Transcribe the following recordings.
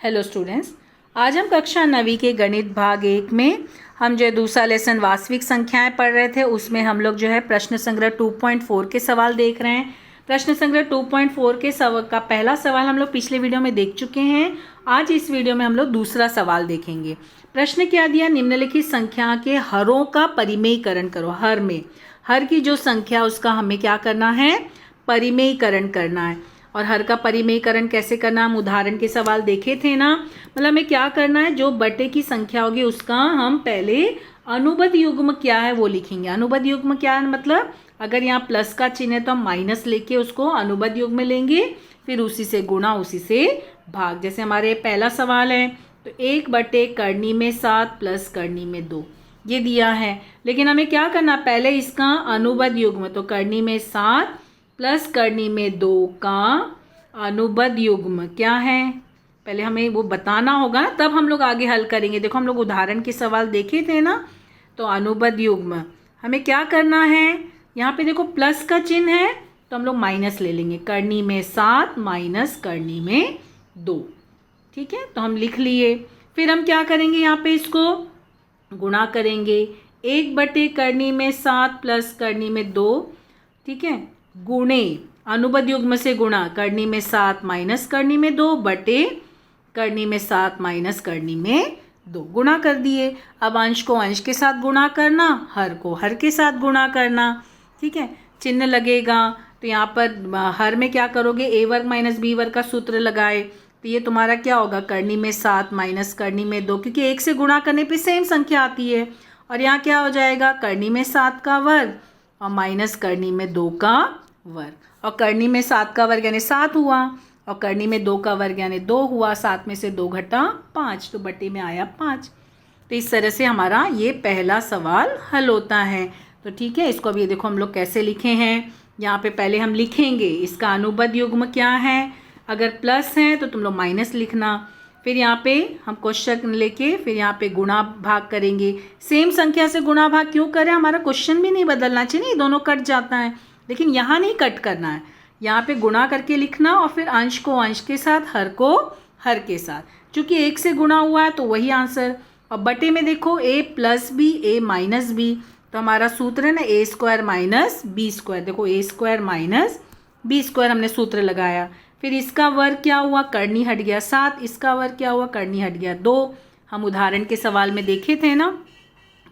Hello students, आज हम कक्षा 9वीं के गणित भाग 1 में हम जो है दूसरा लेसन वास्तविक संख्याएं पढ़ रहे थे। उसमें हम लोग जो है प्रश्न संग्रह 2.4 के सवाल देख रहे हैं। प्रश्न संग्रह 2.4 के का पहला सवाल हम लोग पिछले वीडियो में देख चुके हैं। आज इस वीडियो में हम लोग दूसरा सवाल देखेंगे। प्रश्न क्या दिया, निम्नलिखित संख्या के हरों का परिमेयीकरण करो। हर में हर की जो संख्या उसका हमें क्या करना है, परिमेयीकरण करना है। और हर का परिमेयीकरण कैसे करना, हम उदाहरण के सवाल देखे थे ना। मतलब हमें क्या करना है, जो बटे की संख्या होगी उसका हम पहले अनुबंध युग्म क्या है वो लिखेंगे। अनुबंध युग्म क्या है, मतलब अगर यहाँ प्लस का चिन्ह है तो हम माइनस लेके उसको अनुबंध युग्म लेंगे, फिर उसी से गुणा उसी से भाग। जैसे हमारे पहला सवाल है तो 1 करनी में 7 प्लस करनी में 2 ये दिया है। लेकिन हमें क्या करना, पहले इसका अनुबंध युग्म, तो करनी में 7 प्लस करनी में 2 का अनुबंध युग्म क्या है, पहले हमें वो बताना होगा ना, तब हम लोग आगे हल करेंगे। देखो हम लोग उदाहरण के सवाल देखे थे ना, तो अनुबंध युग्म हमें क्या करना है, यहाँ पे देखो प्लस का चिन्ह है तो हम लोग माइनस ले लेंगे। करनी में 7 माइनस करनी में 2, ठीक है, तो हम लिख लिए। फिर हम क्या करेंगे, यहाँ पे इसको गुणा करेंगे। 1 करनी में 7 प्लस करनी में 2, ठीक है, गुणे अनुबंध युग्म से गुणा, करनी में 7 माइनस करनी में 2 बटे करनी में 7 माइनस करनी में 2, गुणा कर दिए। अब अंश को अंश के साथ गुणा करना, हर को हर के साथ गुणा करना, ठीक है। चिन्ह लगेगा तो यहाँ पर हर में क्या करोगे, a वर्ग माइनस b वर्ग का सूत्र लगाए तो ये तुम्हारा क्या होगा, करनी में 7 माइनस करनी में 2, क्योंकि 1 से गुणा करने पे सेम संख्या आती है। और यहाँ क्या हो जाएगा, करनी में 7 का वर्ग और माइनस करनी में 2 का वर्ग। और करनी में 7 का वर्ग यानी 7 हुआ, और करनी में 2 का वर्ग यानी 2 हुआ। 7 में से 2 घटा 5, तो बटे में आया 5। तो इस तरह से हमारा ये पहला सवाल हल होता है। तो ठीक है, इसको अभी देखो हम लोग कैसे लिखे हैं। यहाँ पे पहले हम लिखेंगे इसका अनुबंध युग्म क्या है, अगर प्लस है तो तुम लोग माइनस लिखना। फिर यहाँ पे हम क्वेश्चन लेके फिर यहाँ पे गुणा भाग करेंगे। सेम संख्या से गुणा भाग क्यों करें, हमारा क्वेश्चन भी नहीं बदलना चाहिए, दोनों कट जाता है। लेकिन यहाँ नहीं कट करना है, यहाँ पे गुणा करके लिखना और फिर अंश को अंश के साथ, हर को हर के साथ। चूँकि 1 से गुणा हुआ है तो वही आंसर। और बटे में देखो a plus B a minus B, तो हमारा सूत्र है ना a square minus B square. देखो a square minus B square हमने सूत्र लगाया। फिर इसका वर्ग क्या हुआ, करनी हट गया 7, इसका वर्ग क्या हुआ, करनी हट गया 2। हम उदाहरण के सवाल में देखे थे ना,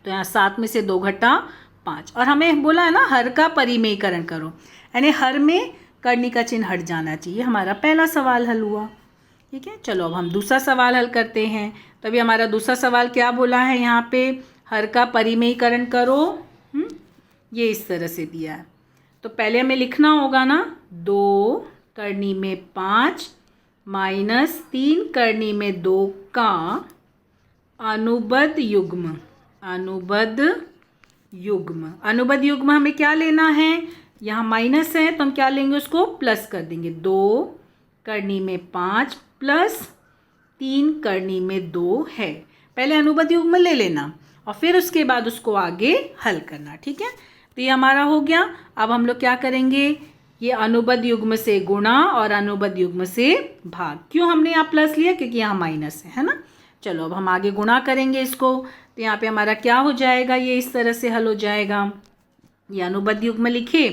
तो यहाँ 7 में से 2 घटा 5। और हमें बोला है ना हर का परिमेयीकरण करो, यानी हर में करनी का चिन्ह हट जाना चाहिए। हमारा पहला सवाल हल हुआ, ठीक है। चलो अब हम दूसरा सवाल हल करते हैं। तो अभी हमारा दूसरा सवाल क्या बोला है, यहाँ पे हर का परिमेयीकरण करो। ये इस तरह से दिया है, तो पहले हमें लिखना होगा ना, 2 करनी में 5 माइनस 3 करनी में 2 का अनुबंध युग्म। अनुबंध युग्म, अनुबंध युग्म हमें क्या लेना है, यहाँ माइनस है तो हम क्या लेंगे, उसको प्लस कर देंगे। 2 करनी में 5 प्लस 3 करनी में 2 है। पहले अनुबंध युग्म ले लेना और फिर उसके बाद उसको आगे हल करना, ठीक है। तो ये हमारा हो गया। अब हम लोग क्या करेंगे, ये अनुबंध युग्म से गुणा और अनुबंध युग्म से भाग। क्यों हमने यहाँ प्लस लिया, क्योंकि यहाँ माइनस है ना। चलो अब हम आगे गुणा करेंगे इसको, तो यहाँ पे हमारा क्या हो जाएगा, ये इस तरह से हल हो जाएगा। ये अनुबंध युग्म लिखे,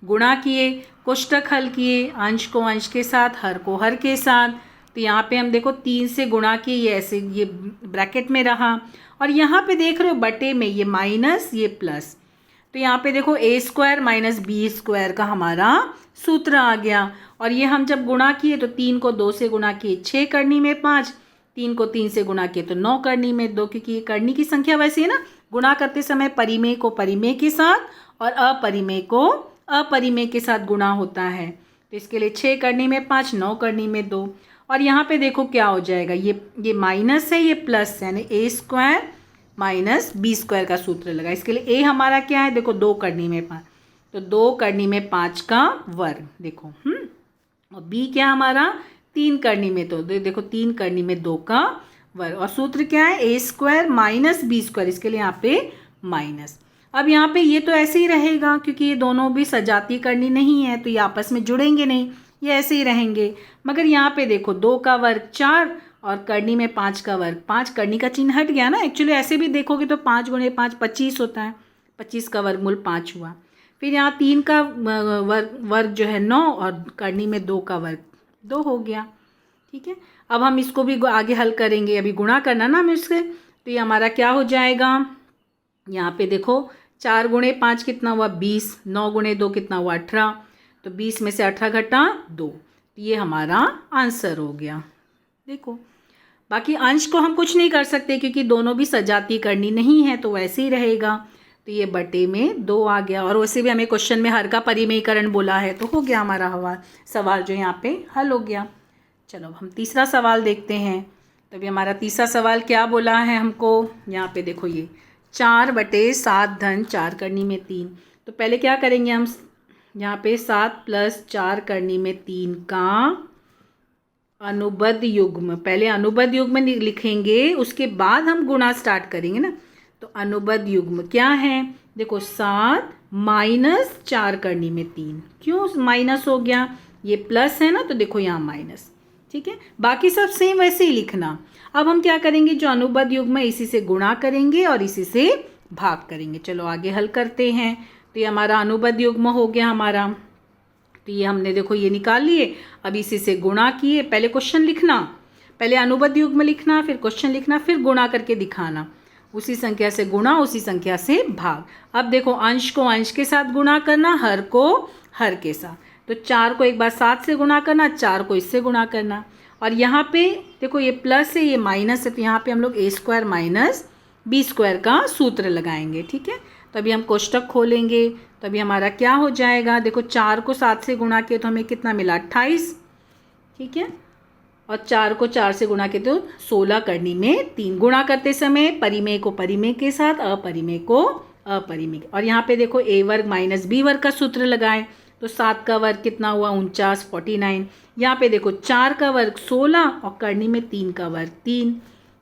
गुणा किए, कोष्टक हल किए, अंश को अंश के साथ, हर को हर के साथ। तो यहाँ पे हम देखो 3 से गुणा किए, ये ऐसे ये ब्रैकेट में रहा। और यहाँ पे देख रहे हो बटे में ये माइनस ये प्लस, तो यहाँ पे देखो a square minus B square का हमारा सूत्र आ गया। और ये हम जब गुणा किए तो 3 को 2 से गुणा किए 6 करनी में 5, 3 को 3 से गुणा किए तो 9 करनी में 2, क्योंकि ये करनी की संख्या वैसे है ना, गुणा करते समय परिमेय को परिमेय के साथ और अपरिमेय को अपरिमेय के साथ गुणा होता है। तो इसके लिए 6 करनी में 5, 9 करनी में 2। और यहाँ पे देखो क्या हो जाएगा, ये माइनस है ये प्लस है, यानी a square minus B square का सूत्र लगा। इसके लिए a हमारा क्या है, देखो 2 करनी में 5, तो 2 करनी में 5 का वर्ग देखो। और b क्या हमारा 3 करनी में, तो देखो 3 करनी में 2 का वर्ग। और सूत्र क्या है, a square minus B square, इसके लिए यहाँ पे माइनस। अब यहाँ पे ये तो ऐसे ही रहेगा, क्योंकि ये दोनों भी सजातीय करनी नहीं है तो ये आपस में जुड़ेंगे नहीं, ये ऐसे ही रहेंगे। मगर यहाँ पे देखो 2 का वर्ग 4 और करनी में 5 का वर्ग, 5 करनी का चिन्ह हट गया ना। एक्चुअली ऐसे भी देखोगे तो 5 गुणे 5 25 होता है, 25 का वर्गमूल 5 हुआ। फिर यहाँ 3 का वर्ग जो है 9 और करनी में 2 का वर्ग 2 हो गया। ठीक है, अब हम इसको भी आगे हल करेंगे, अभी गुणा करना ना हमें इससे। तो ये हमारा क्या हो जाएगा, यहाँ पे देखो 4 गुणे 5 कितना हुआ 20, 9 गुणे 2 कितना हुआ 18, तो 20 में से 18 घटा 2, तो ये हमारा आंसर हो गया। देखो बाकी अंश को हम कुछ नहीं कर सकते क्योंकि दोनों भी सजाती करनी नहीं है, तो वैसे ही रहेगा। तो ये बटे में 2 आ गया। और वैसे भी हमें क्वेश्चन में हर का परिमेयकरण बोला है, तो हो गया हमारा सवाल जो यहाँ पे हल हो गया। चलो हम तीसरा सवाल देखते हैं। तभी हमारा तीसरा सवाल क्या बोला है हमको, यहाँ पे देखो ये 4/7 धन 4 करनी में 3। तो पहले क्या करेंगे हम, यहाँ पे 7 + 4 करनी में 3 का अनुबंध युग्म, पहले अनुबंध युग्म लिखेंगे, उसके बाद हम गुणा स्टार्ट करेंगे ना। तो अनुबंध युग्म क्या है, देखो 7 - 4 करनी में 3, क्यों माइनस हो गया, ये प्लस है ना, तो देखो यहाँ माइनस। ठीक है, बाकी सब सेम वैसे ही लिखना। अब हम क्या करेंगे, जो अनुबंध युग्म है इसी से गुणा करेंगे और इसी से भाग करेंगे। चलो आगे हल करते हैं। तो ये हमारा अनुबंध युग्म हो गया हमारा, तो ये हमने देखो ये निकाल लिए। अब इसी से गुणा किए, पहले क्वेश्चन लिखना, पहले अनुबंध युग्म लिखना, फिर क्वेश्चन लिखना, फिर गुणा करके दिखाना। उसी संख्या से गुणा, उसी संख्या से भाग। अब देखो अंश को अंश के साथ गुणा करना, हर को हर के साथ। तो 4 को एक बार 7 से गुणा करना, 4 को इससे गुणा करना। और यहाँ पे देखो ये प्लस है, ये माइनस है, तो यहाँ पे हम लोग a² - b² का सूत्र लगाएंगे। ठीक है, तो अभी हम कोष्टक खोलेंगे। तो अभी हमारा क्या हो जाएगा, देखो 4 को 7 से गुणा किया तो हमें कितना मिला 28। ठीक है, और 4 को 4 से गुणा किया तो 16 करनी में 3। गुणा करते समय परिमेय को परिमेय के साथ, अपरिमेय को अपरिमेय। और यहाँ पे देखो a² - b² का सूत्र लगाएं, तो 7 का वर्ग कितना हुआ 49, 49। यहाँ पे देखो 4 का वर्ग 16 और करनी में 3 का वर्ग 3।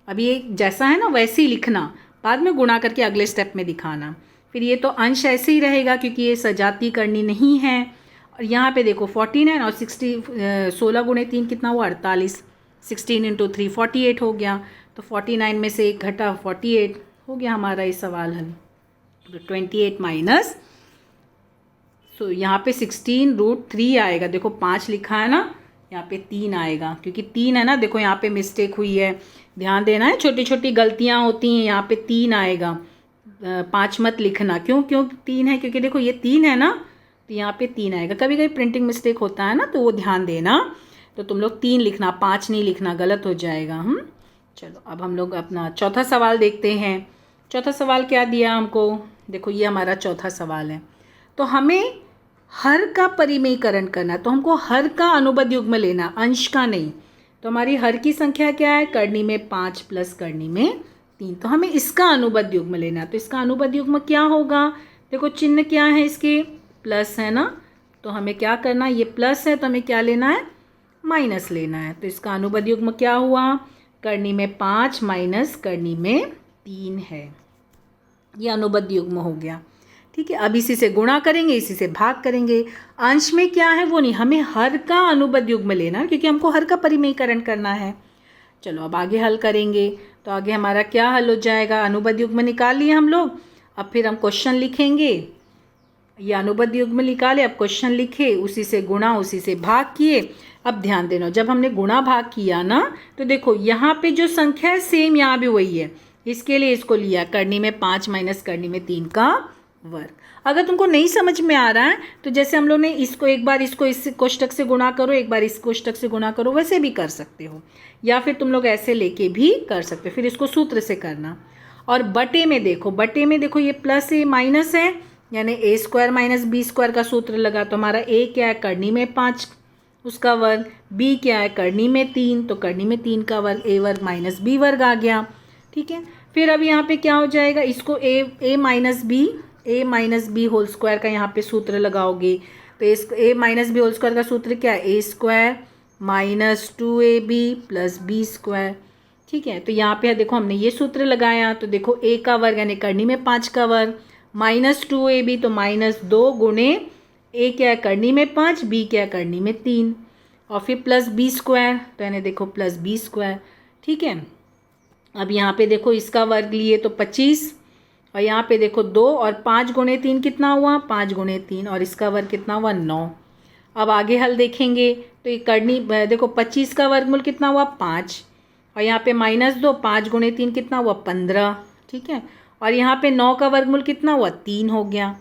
अब ये जैसा है ना वैसे ही लिखना, बाद में गुणा करके अगले स्टेप में दिखाना। फिर ये तो अंश ऐसे ही रहेगा क्योंकि ये सजाती करनी नहीं है। और यहाँ पे देखो 49 और 16 गुणे 3 कितना हुआ 48, 16 × 3 48 हो गया। तो 49 में से 1 घटा 48 हो गया हमारा ये सवाल हल। तो 28 माइनस, सो यहाँ पे 16√3 आएगा। देखो 5 लिखा है ना, यहाँ पे 3 आएगा क्योंकि 3 है ना। देखो यहाँ पे मिस्टेक हुई है, ध्यान देना है, छोटी छोटी गलतियाँ होती हैं। यहाँ पे 3 आएगा, 5 मत लिखना। क्यों 3 है, क्योंकि देखो ये 3 है ना, तो यहाँ पे 3 आएगा। कभी कभी प्रिंटिंग मिस्टेक होता है ना, तो वो ध्यान देना। तो तुम लोग 3 लिखना, 5 नहीं लिखना, गलत हो जाएगा। चलो अब हम लोग अपना चौथा सवाल देखते हैं। चौथा सवाल क्या दिया हमको, देखो ये हमारा चौथा सवाल है। तो हमें हर का परिमेयकरण करना, तो हमको हर का अनुबंध युग्म लेना, अंश का नहीं। तो हमारी हर की संख्या क्या है, करनी में 5 प्लस करनी में 3, तो हमें इसका अनुबंध युग्म लेना। तो इसका अनुबंध युग्म क्या होगा, देखो चिन्ह क्या है इसके, प्लस है ना, तो हमें क्या करना, ये प्लस है तो हमें क्या लेना है, माइनस लेना है। तो इसका अनुबंध युग्म क्या हुआ, करनी में 5 माइनस करनी में 3 है। ये अनुबंध युग्म हो गया। ठीक है, अब इसी से गुणा करेंगे, इसी से भाग करेंगे। अंश में क्या है वो नहीं, हमें हर का अनुबंध युग्म लेना, क्योंकि हमको हर का परिमेयकरण करना है। चलो अब आगे हल करेंगे। तो आगे हमारा क्या हल हो जाएगा, अनुबंध युग्म निकाल लिए हम लोग। अब फिर हम क्वेश्चन लिखेंगे, ये अनुबंध युग्म निकाले, अब क्वेश्चन लिखे, उसी से गुणा, उसी से भाग किए। अब ध्यान देना, जब हमने गुणा भाग किया ना, तो देखो यहाँ पे जो संख्या है सेम यहाँ भी वही है, इसके लिए इसको लिया, करनी में 5 माइनस करनी में 3 का वर्ग। अगर तुमको नहीं समझ में आ रहा है तो जैसे हम लोग ने इसको एक बार इसको इस कोष्टक से गुणा करो, एक बार इस कोष्टक से गुणा करो, वैसे भी कर सकते हो, या फिर तुम लोग ऐसे लेके भी कर सकते हो। फिर इसको सूत्र से करना। और बटे में देखो ये प्लस है माइनस है, यानी a² - b² का सूत्र लगा। तो हमारा a क्या है, करनी में 5 उसका वर्ग, b क्या है, करनी में 3, तो करनी में 3 का वर्ग, a² - b² आ गया। ठीक है, फिर अब यहाँ पे क्या हो जाएगा, इसको a - b होल स्क्वायर का यहाँ पे सूत्र लगाओगे। तो इसको a - b होल स्क्वायर का सूत्र क्या है, a² - 2ab + b²। ठीक है, तो यहाँ पे देखो हमने ये सूत्र लगाया। तो देखो a का वर्ग यानी करनी में 5 का वर्ग, -2ab तो -2 गुणे a क्या है, करनी में 5, b क्या है, करनी में 3, और फिर +b², तो यानी देखो +b²। ठीक है। अब यहाँ पे देखो इसका वर्ग लिए तो 25, और यहाँ पे देखो 2 और 5 गुणे 3 कितना हुआ, 5 गुणे 3, और इसका वर्ग कितना हुआ, 9। अब आगे हल देखेंगे तो ये करनी, देखो 25 का वर्गमूल कितना हुआ, 5, और यहाँ पे -2, 5 गुणे 3 कितना हुआ, 15, ठीक है। और यहाँ पे 9 का वर्गमूल कितना हुआ, 3 हो गया,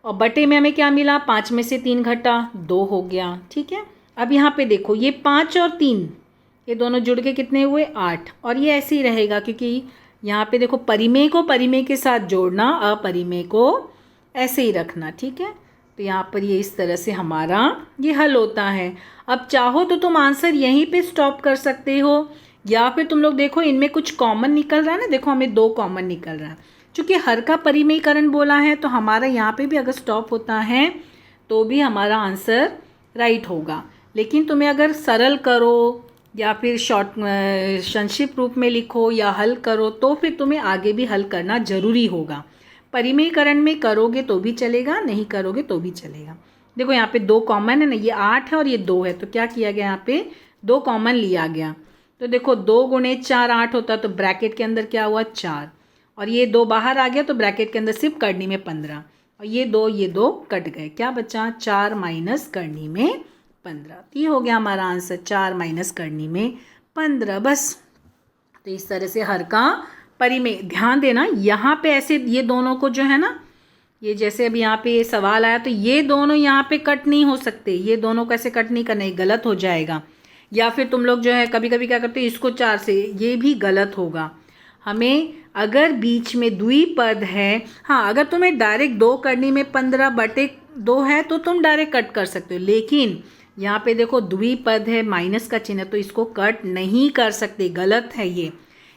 और बटे में हमें क्या मिला, 5 में से 3 घटा 2 हो गया, ठीक है। अब यहाँ पे देखो ये 5 और 3 ये दोनों जुड़ के कितने हुए, 8, और ये ऐसे ही रहेगा क्योंकि यहाँ पे देखो परिमेय को परिमेय के साथ जोड़ना, अपरिमेय को ऐसे ही रखना, ठीक है। तो यहाँ पर ये इस तरह से हमारा ये हल होता है। अब चाहो तो तुम आंसर यहीं पे स्टॉप कर सकते हो, या फिर तुम लोग देखो इनमें कुछ कॉमन निकल रहा है ना, देखो हमें 2 कॉमन निकल रहा है। चूँकि हर का परिमेयकरण बोला है तो हमारा यहाँ पे भी अगर स्टॉप होता है तो भी हमारा आंसर राइट होगा। लेकिन तुम्हें अगर सरल करो या फिर शॉर्ट संक्षिप्त रूप में लिखो या हल करो तो फिर तुम्हें आगे भी हल करना ज़रूरी होगा। परिमेयकरण में करोगे तो भी चलेगा, नहीं करोगे तो भी चलेगा। देखो यहाँ पे 2 कॉमन है ना, ये 8 है और ये 2 है, तो क्या किया गया, यहाँ पे 2 कॉमन लिया गया। तो देखो 2 गुणे 4 8 होता, तो ब्रैकेट के अंदर क्या हुआ, 4, और ये 2 बाहर आ गया तो ब्रैकेट के अंदर सिर्फ करनी में 15, और ये 2 कट गए, क्या बचा, 4 माइनस करनी में 15। ये हो गया हमारा आंसर, 4 माइनस करनी में 15, बस। तो इस तरह से हर का परिमेय, ध्यान देना यहाँ पे ऐसे ये दोनों को जो है ना, ये जैसे अभी यहाँ पे ये सवाल आया तो ये दोनों यहाँ पे कट नहीं हो सकते, ये दोनों को ऐसे कट नहीं करना, ये गलत हो जाएगा। या फिर तुम लोग जो है कभी कभी क्या करते हो, इसको 4 से, ये भी गलत होगा। हमें अगर बीच में द्विपद है, हाँ अगर तुम्हें डायरेक्ट 2 करनी में 15/2 है तो तुम डायरेक्ट कट कर सकते हो, लेकिन यहाँ पे देखो द्विपद है, माइनस का चिन्ह, तो इसको कट नहीं कर सकते, गलत है ये।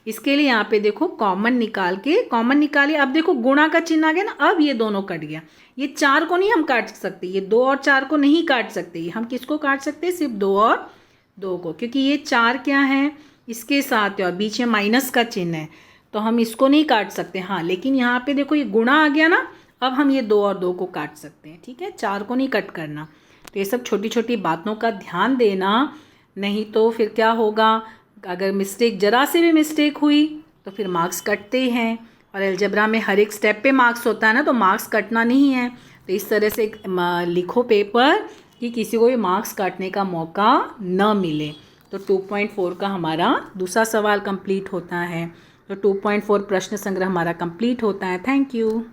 इसके लिए यहाँ पे देखो कॉमन निकालिए। अब देखो गुणा का चिन्ह आ गया ना, अब ये दोनों कट गया। ये 4 को नहीं हम काट सकते, ये 2 और 4 को नहीं काट सकते, हम किसको काट सकते हैं, सिर्फ 2 और 2 को, क्योंकि ये 4 क्या है, इसके साथ है और बीच में माइनस का चिन्ह है, तो हम इसको नहीं काट सकते। हाँ लेकिन यहाँ पे देखो ये गुणा आ गया ना, अब हम ये 2 और 2 को काट सकते हैं, ठीक है, 4 को नहीं कट करना। तो ये सब छोटी छोटी बातों का ध्यान देना, नहीं तो फिर क्या होगा, अगर मिस्टेक जरा से भी मिस्टेक हुई तो फिर मार्क्स कटते हैं, और अलजेब्रा में हर एक स्टेप पे मार्क्स होता है ना, तो मार्क्स कटना नहीं है। तो इस तरह से लिखो पेपर कि किसी को भी मार्क्स काटने का मौका न मिले। तो 2.4 का हमारा दूसरा सवाल कंप्लीट होता है। तो 2.4 प्रश्न संग्रह हमारा कंप्लीट होता है। Thank you.